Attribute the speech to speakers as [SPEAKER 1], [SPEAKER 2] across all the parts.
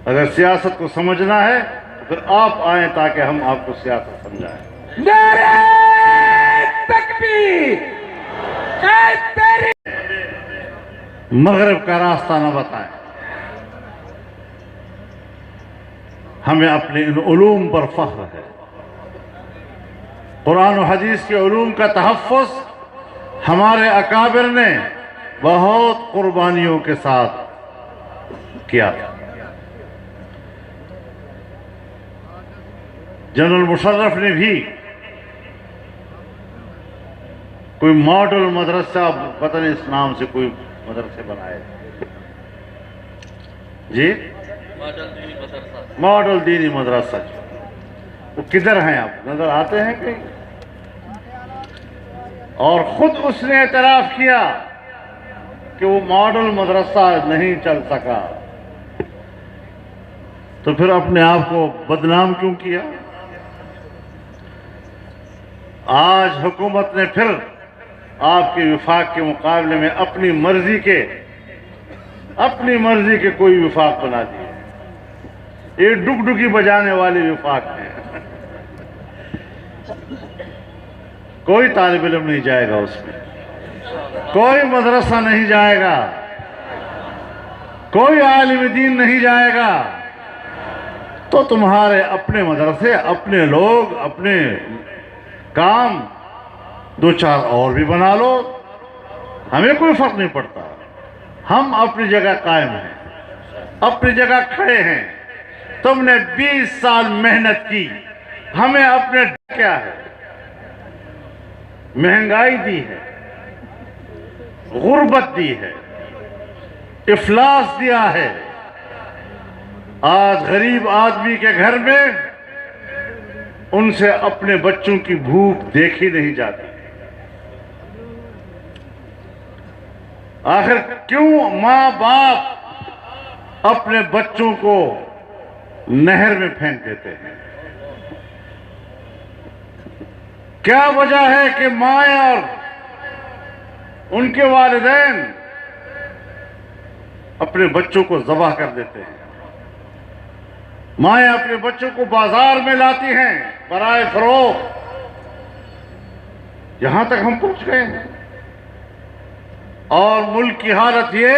[SPEAKER 1] اگر سیاست کو سمجھنا ہے تو پھر آپ آئیں تاکہ ہم آپ کو سیاست سمجھائیں۔
[SPEAKER 2] نعرہ تکبیر! اے تیری
[SPEAKER 1] مغرب کا راستہ نہ بتائیں، ہمیں اپنے ان علوم پر فخر ہے۔ قرآن و حدیث کے علوم کا تحفظ ہمارے اکابر نے بہت قربانیوں کے ساتھ کیا تھا۔ جنرل مشرف نے بھی کوئی ماڈل مدرسہ، پتہ نہیں اس نام سے کوئی مدرسے بنائے، جی ماڈل دینی مدرسہ، وہ کدھر ہیں؟ آپ نظر آتے ہیں کہیں؟ اور خود اس نے اعتراف کیا کہ وہ ماڈل مدرسہ نہیں چل سکا، تو پھر اپنے آپ کو بدنام کیوں کیا؟ آج حکومت نے پھر آپ کے وفاق کے مقابلے میں اپنی مرضی کے کوئی وفاق بنا دیے۔ یہ ڈگڈگی بجانے والے وفاق ہیں، کوئی طالب علم نہیں جائے گا اس میں، کوئی مدرسہ نہیں جائے گا، کوئی عالم دین نہیں جائے گا، تو تمہارے اپنے مدرسے، اپنے لوگ، اپنے کام دو چار اور بھی بنا لو، ہمیں کوئی فرق نہیں پڑتا، ہم اپنی جگہ قائم ہیں، اپنی جگہ کھڑے ہیں۔ تم نے 20 سال محنت کی، ہمیں اپنے کیا ہے؟ مہنگائی دی ہے، غربت دی ہے، افلاس دیا ہے۔ آج غریب آدمی کے گھر میں ان سے اپنے بچوں کی بھوک دیکھی نہیں جاتی۔ آخر کیوں ماں باپ اپنے بچوں کو نہر میں پھینک دیتے ہیں؟ کیا وجہ ہے کہ مائیں اور ان کے والدین اپنے بچوں کو ذبح کر دیتے ہیں؟ مائیں اپنے بچوں کو بازار میں لاتی ہیں برائے فروخت، یہاں تک ہم پہنچ گئے ہیں۔ اور ملک کی حالت یہ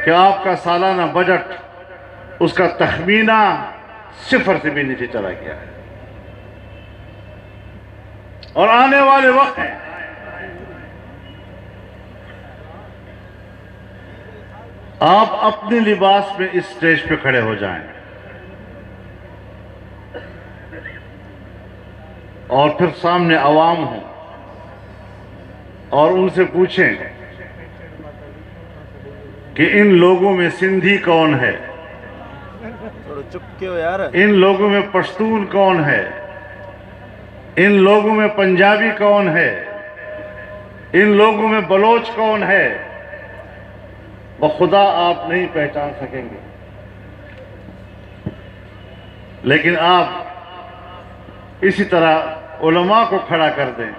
[SPEAKER 1] کہ آپ کا سالانہ بجٹ، اس کا تخمینہ 0 سے بھی نیچے چلا گیا ہے، اور آنے والے وقت ہیں آپ اپنے لباس میں اس سٹیج پہ کھڑے ہو جائیں اور پھر سامنے عوام ہوں اور ان سے پوچھیں کہ ان لوگوں میں سندھی کون ہے، ان لوگوں میں پشتون کون ہے، ان لوگوں میں پنجابی کون ہے، ان لوگوں میں بلوچ کون ہے، بخدا آپ نہیں پہچان سکیں گے۔ لیکن آپ اسی طرح علماء کو کھڑا کر دیں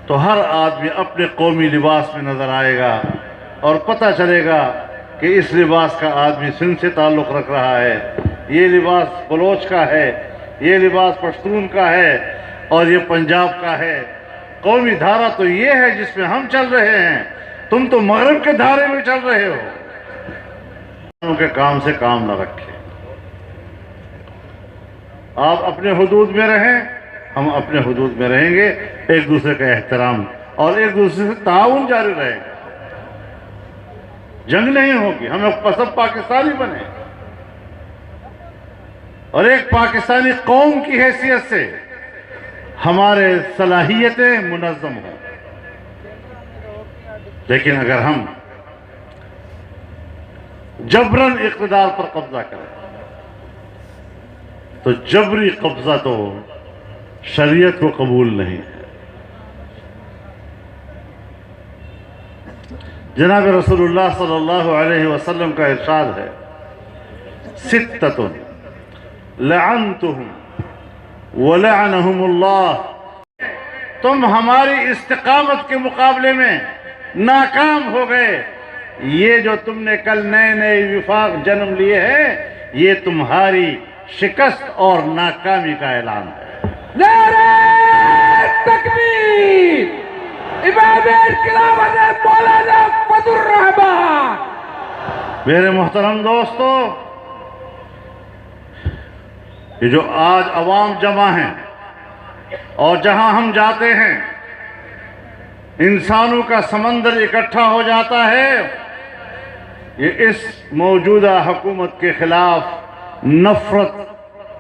[SPEAKER 1] تو ہر آدمی اپنے قومی لباس میں نظر آئے گا اور پتہ چلے گا کہ اس لباس کا آدمی سندھ سے تعلق رکھ رہا ہے، یہ لباس بلوچ کا ہے، یہ لباس پشتون کا ہے، اور یہ پنجاب کا ہے۔ قومی دھارا تو یہ ہے جس میں ہم چل رہے ہیں، تم تو مغرب کے دھارے میں چل رہے ہو۔ ان کے کام سے کام نہ رکھیں، آپ اپنے حدود میں رہیں، ہم اپنے حدود میں رہیں گے، ایک دوسرے کا احترام اور ایک دوسرے سے تعاون جاری رہے گا، جنگ نہیں ہوگی، ہم سب پاکستانی بنے اور ایک پاکستانی قوم کی حیثیت سے ہمارے صلاحیتیں منظم ہوں۔ لیکن اگر ہم جبراً اقتدار پر قبضہ کریں تو جبری قبضہ تو شریعت کو قبول نہیں ہے۔ جناب رسول اللہ صلی اللہ علیہ وسلم کا ارشاد ہے، ستۃ لعنتہم ولعنہم اللہ، تم ہماری استقامت کے مقابلے میں ناکام ہو گئے، یہ جو تم نے کل نئے نئے وفاق جنم لیے ہیں، یہ تمہاری شکست اور ناکامی کا اعلان ہے۔
[SPEAKER 2] نعرہ تکبیر! امام انقلاب حضرت مولانا فضل الرحمان!
[SPEAKER 1] میرے محترم دوستو، یہ جو آج عوام جمع ہیں اور جہاں ہم جاتے ہیں انسانوں کا سمندر اکٹھا ہو جاتا ہے، یہ اس موجودہ حکومت کے خلاف نفرت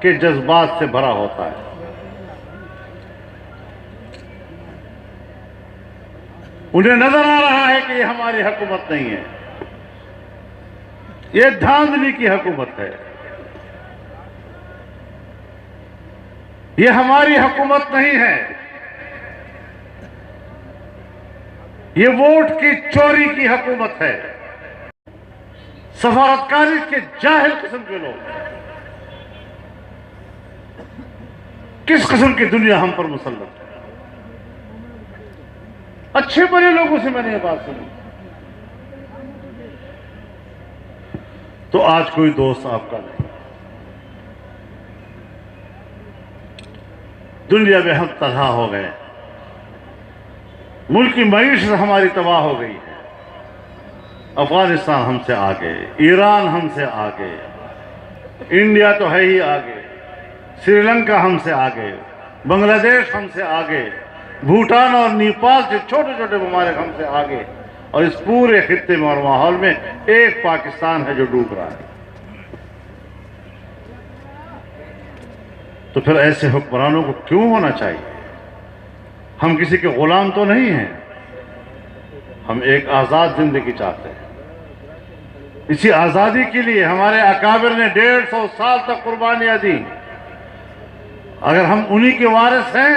[SPEAKER 1] کے جذبات سے بھرا ہوتا ہے۔ انہیں نظر آ رہا ہے کہ یہ ہماری حکومت نہیں ہے، یہ دھاندلی کی حکومت ہے، یہ ہماری حکومت نہیں ہے، یہ ووٹ کی چوری کی حکومت ہے۔ سفارتکاری کے جاہل قسم کے لوگ کس قسم کی دنیا ہم پر مسلط ہے؟ اچھے بڑے لوگوں سے میں نے یہ بات سنی۔ تو آج کوئی دوست آپ کا نہیں، دنیا میں ہم تباہ ہو گئے، ملک کی معیشت ہماری تباہ ہو گئی ہے، افغانستان ہم سے آگے، ایران ہم سے آگے، انڈیا تو ہے ہی آگے، سری لنکا ہم سے آگے، بنگلہ دیش ہم سے آگے، بھوٹان اور نیپال سے چھوٹے چھوٹے ممالک ہم سے آگے، اور اس پورے خطے میں اور ماحول میں ایک پاکستان ہے جو ڈوب رہا ہے۔ تو پھر ایسے حکمرانوں کو کیوں ہونا چاہیے؟ ہم کسی کے غلام تو نہیں ہیں، ہم ایک آزاد زندگی چاہتے ہیں۔ اسی آزادی کے لیے ہمارے اکابر نے 150 سال تک قربانیاں دی۔ اگر ہم انہی کے وارث ہیں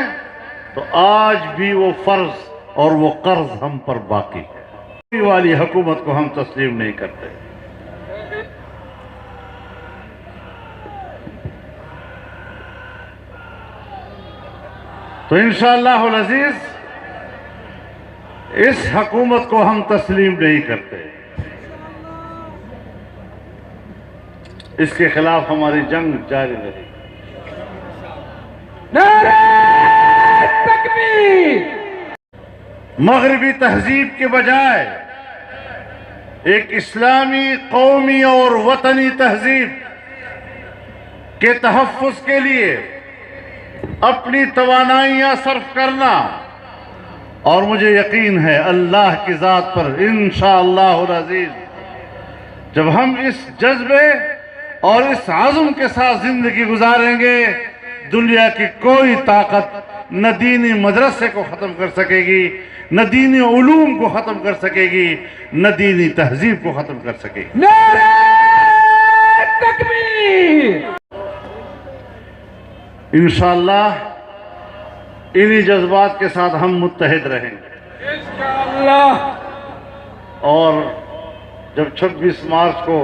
[SPEAKER 1] تو آج بھی وہ فرض اور وہ قرض ہم پر باقی ہے۔ والی حکومت کو ہم تسلیم نہیں کرتے۔ تو انشاءاللہ العزیز اس حکومت کو ہم تسلیم نہیں کرتے، اس کے خلاف ہماری جنگ جاری رہے گی۔
[SPEAKER 2] نعرہ تکبیر!
[SPEAKER 1] مغربی تہذیب کے بجائے ایک اسلامی، قومی اور وطنی تہذیب کے تحفظ کے لیے اپنی توانائیاں صرف کرنا، اور مجھے یقین ہے اللہ کی ذات پر انشاءاللہ العزیز جب ہم اس جذبے اور اس عزم کے ساتھ زندگی گزاریں گے، دنیا کی کوئی طاقت نہ دینی مدرسے کو ختم کر سکے گی، نہ دینی علوم کو ختم کر سکے گی، نہ دینی تہذیب کو ختم کر سکے گی۔
[SPEAKER 2] نعرہ تکبیر!
[SPEAKER 1] انشاءاللہ انہی جذبات کے ساتھ ہم متحد رہیں گے،
[SPEAKER 2] انشاءاللہ!
[SPEAKER 1] اور جب 26 مارچ کو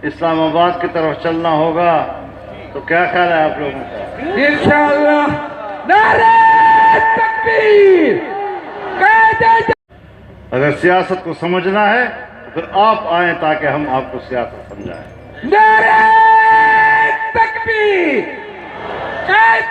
[SPEAKER 1] اسلام آباد کی طرف چلنا ہوگا تو کیا خیال ہے آپ لوگوں کا؟
[SPEAKER 2] انشاءاللہ! نعرہ تکبیر! قائد
[SPEAKER 1] اگر سیاست کو سمجھنا ہے تو پھر آپ آئیں تاکہ ہم آپ کو سیاست سمجھائیں۔
[SPEAKER 2] نعرہ تکبیر! قائد